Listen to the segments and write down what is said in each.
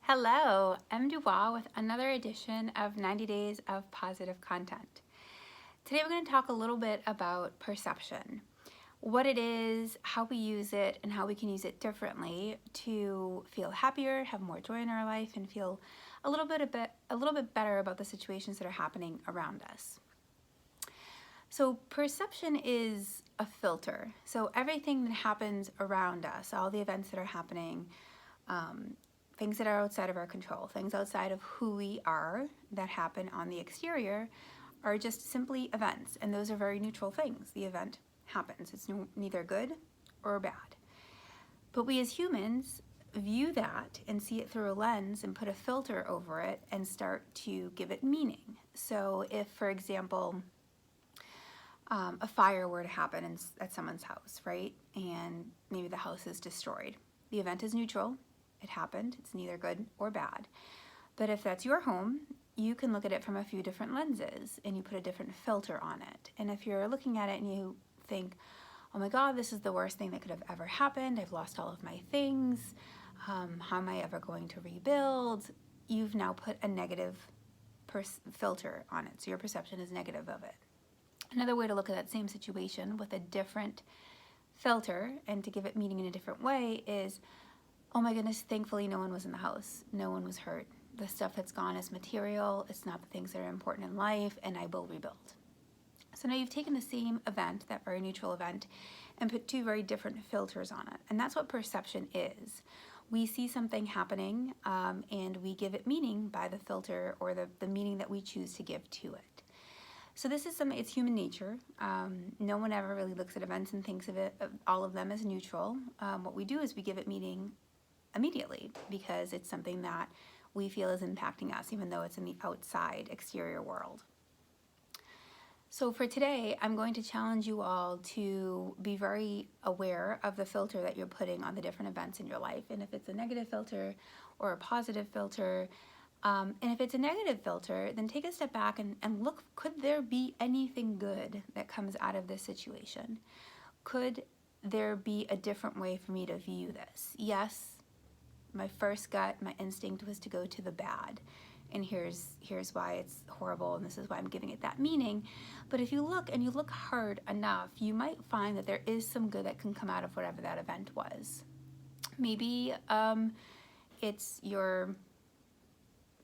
Hello, I'm Dubois with another edition of 90 Days of Positive Content. Today we're going to talk a little bit about perception, what it is, how we use it, and how we can use it differently to feel happier, have more joy in our life, and feel a little bit better about the situations that are happening around us. So perception is a filter. So everything that happens around us, all the events that are happening, things that are outside of our control, things outside of who we are that happen on the exterior are just simply events, and those are very neutral things. The event happens. It's neither good or bad. But we as humans view that and see it through a lens and put a filter over it and start to give it meaning. So if, for example, a fire were to happen at someone's house, right? And maybe the house is destroyed. The event is neutral. It happened. It's neither good or bad. But if that's your home, you can look at it from a few different lenses and you put a different filter on it. And if you're looking at it and you think, oh my God, this is the worst thing that could have ever happened. I've lost all of my things. How am I ever going to rebuild? You've now put a negative filter on it. So your perception is negative of it. Another way to look at that same situation with a different filter and to give it meaning in a different way is, oh my goodness, thankfully no one was in the house. No one was hurt. The stuff that's gone is material. It's not the things that are important in life, and I will rebuild. So now you've taken the same event, that very neutral event, and put two very different filters on it. And that's what perception is. We see something happening and we give it meaning by the filter or the meaning that we choose to give to it. So this is it's human nature. No one ever really looks at events and thinks of all of them as neutral. What we do is we give it meaning immediately because it's something that we feel is impacting us, even though it's in the outside exterior world. So for today, I'm going to challenge you all to be very aware of the filter that you're putting on the different events in your life. And if it's a negative filter or a positive filter, and if it's a negative filter, then take a step back and look, could there be anything good that comes out of this situation? Could there be a different way for me to view this? Yes, my first gut, my instinct was to go to the bad. And here's why it's horrible, and this is why I'm giving it that meaning. But if you look and you look hard enough, you might find that there is some good that can come out of whatever that event was. Maybe it's your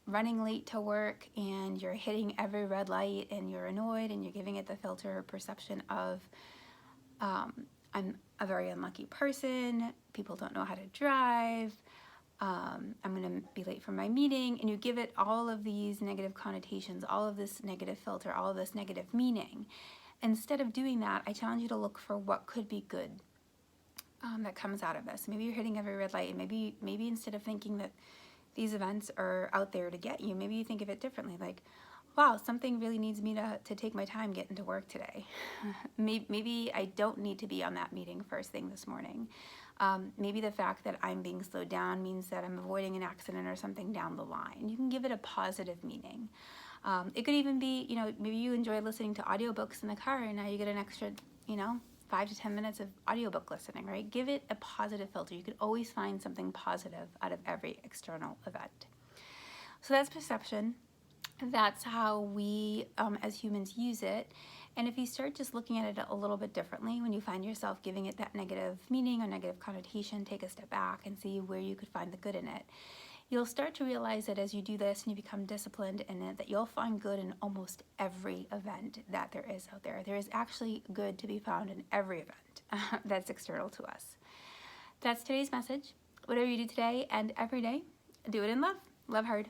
running late to work and you're hitting every red light and you're annoyed and you're giving it the filter or perception of I'm a very unlucky person, people don't know how to drive, I'm going to be late for my meeting, and you give it all of these negative connotations, all of this negative filter, all of this negative meaning. Instead of doing that, I challenge you to look for what could be good that comes out of this. Maybe you're hitting every red light, and maybe instead of thinking that these events are out there to get you, maybe you think of it differently, like, wow, something really needs me to take my time getting to work today. Maybe I don't need to be on that meeting first thing this morning. Maybe the fact that I'm being slowed down means that I'm avoiding an accident or something down the line. You can give it a positive meaning. It could even be, maybe you enjoy listening to audiobooks in the car and now you get an extra, 5 to 10 minutes of audiobook listening, right? Give it a positive filter. You can always find something positive out of every external event. So that's perception. That's how we as humans use it. And if you start just looking at it a little bit differently, when you find yourself giving it that negative meaning or negative connotation, take a step back and see where you could find the good in it. You'll start to realize that as you do this and you become disciplined in it, that you'll find good in almost every event that there is out there. There is actually good to be found in every event that's external to us. That's today's message. Whatever you do today and every day, do it in love. Love hard.